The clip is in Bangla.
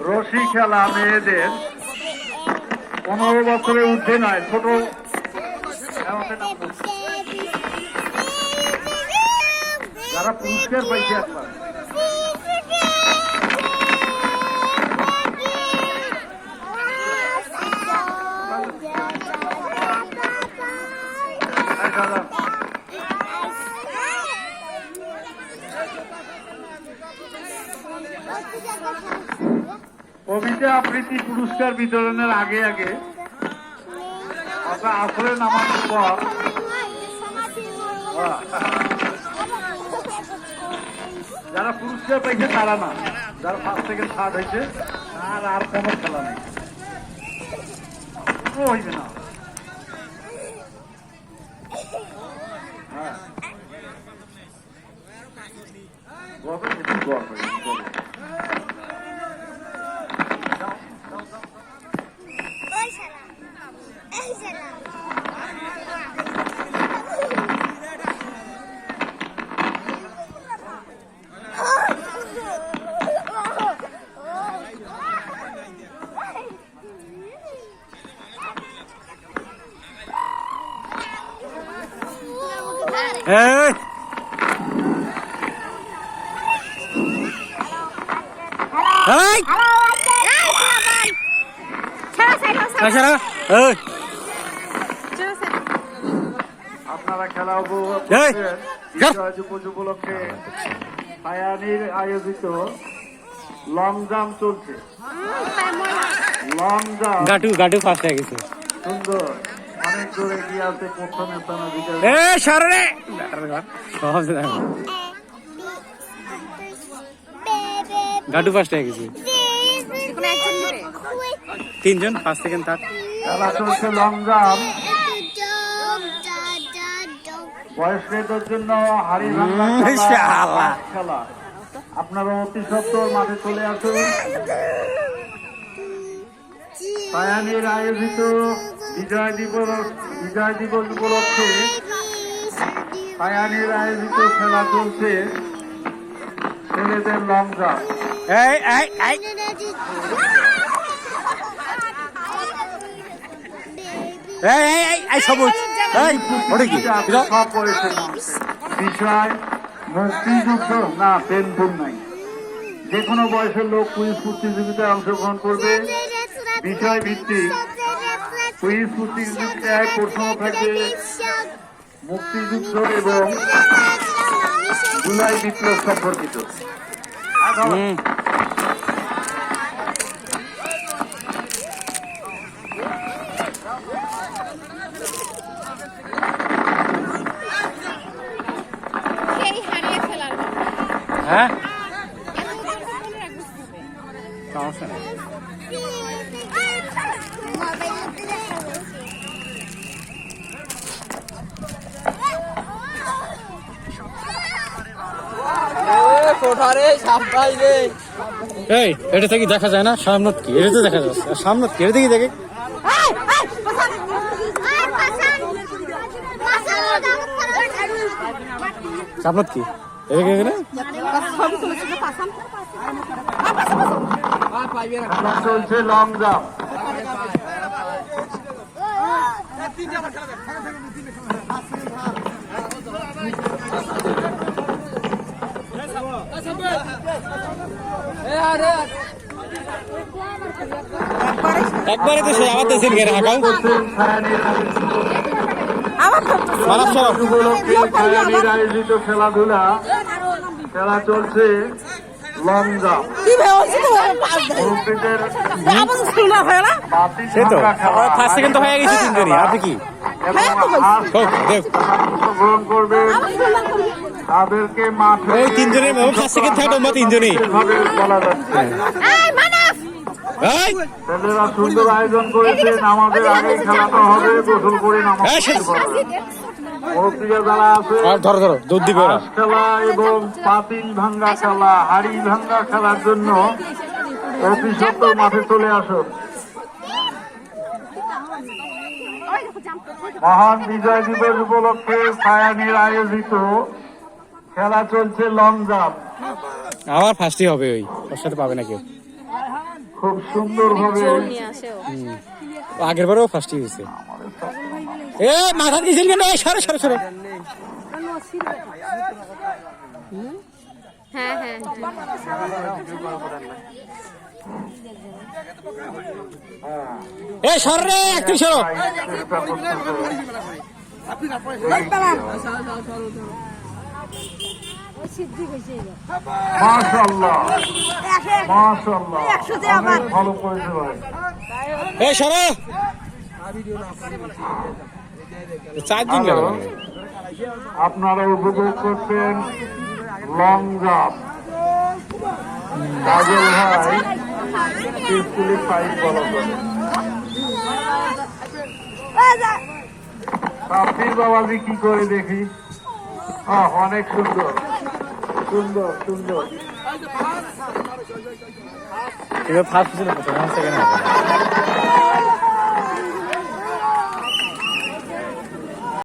রশি খেলা মেয়েদের 15 বছরের ঊর্ধ্বে নয়, ছোট যারা পুরস্কার পাইছে একবার কবিতা আবৃত্তি পুরস্কার বিতরণের আগে আগে আমরা আসলে নামানোর পর যারা পুরস্কার পাইছে তারা না, যারা ফার্স্ট সেকেন্ড থার্ড হয়েছে আর কোনো খেলা নেই, হইবে না। হ্যাঁ Hey! Hey! আপনারা খেলা উপলক্ষে ফায়ানির আয়োজিত লং জাম্প চলছে। লং জাম্প গাটু ফার্স্ট হয়ে গেছে, সুন্দর, অনেক দূরে এগিয়ে আছে প্রথম স্থানের দিকে। গাটু ফার্স্ট হয়ে গেছে, 3 জন ফার্স্ট সেকেন্ড থার্ড। খেলা চলছে লং জাম্প, বয়স্কদের জন্য হাড়ি ভাঙা খেলা। আপনারা অতি সত্বর মাঠে চলে আসুন। ফায়ানির আয়োজিত বিজয় দিবস উপলক্ষে ফায়ানির আয়োজিত খেলা চলছে ছেলেদের লং জাম্প। সবুজ বিষয় মুক্তিযুদ্ধ না, পেনপুর নাই, যে কোনো বয়সের লোক কুইজ প্রতিযোগিতায় অংশগ্রহণ করবে। বিষয় ভিত্তিক কুইজ প্রতিযোগিতায় প্রশ্ন থাকবে মুক্তিযুদ্ধ এবং জুলাই বিপ্লব সম্পর্কিত। হ্যাঁ সমস্যা নেই। এই এটা থেকে দেখা যায় না, সামনে কি এটা তো দেখা যাচ্ছে, সামনে কি এটা থেকে দেখে সামনে কি চলছে লং জাম্প। একবারে তো সে আবার দেশের ঘেরে হাঁকাও আয়োজিত খেলাধুলা খেলা চলছে লং জাম্প। ফার্স্ট সেকেন্ড তো হয়ে গেছে 3 জনই। আপনি কি অংশগ্রহণ করবে তাদেরকে মাঠে ওই 3 জনের ফার্স্ট সেকেন্ড থার্ড আমরা 3 জনই বলা যাচ্ছে। ছেলেরা সুন্দর আয়োজন করেছেন, আমাদের আগে খেলাটা হবে, গোসল করে নামাজ যারা আছে খেলা এবং পাতিল ভাঙ্গা খেলা, হাড়ি ভাঙ্গা খেলার জন্য অতি সত্বর মাঠে চলে আসুন। মহান বিজয় দিবস উপলক্ষে ফায়ানির আয়োজিত খেলা চলছে লং জাম্প। আমার ফার্স্টই হবে, ওর সাথে পাবে না কেউ। খুব সুন্দর ভাবে জোর নিয়ে আসে ও। আগের বারেও ফার্স্ট হয়েছে। এ মাথা দিয়েছিল কেন? সরে সরে সরে। হ্যাঁ হ্যাঁ এ সর রে, একটু সরো। চেষ্টা করতেছে। মাশাআল্লাহ মাশাআল্লাহ, অনেক ভালো করেছে ভাই। এ সরো। 4 দিন গেল। আপনারা উপভোগ করছেন লং জাম্প। কাজল ভাই পিস্তলে 5 বলা করে। তাফসীর বাবাজি কি করে দেখি। অনেক সুন্দর সুন্দর সুন্দর। এটা ফার্স্ট ছিল, প্রথম সেকেন্ড।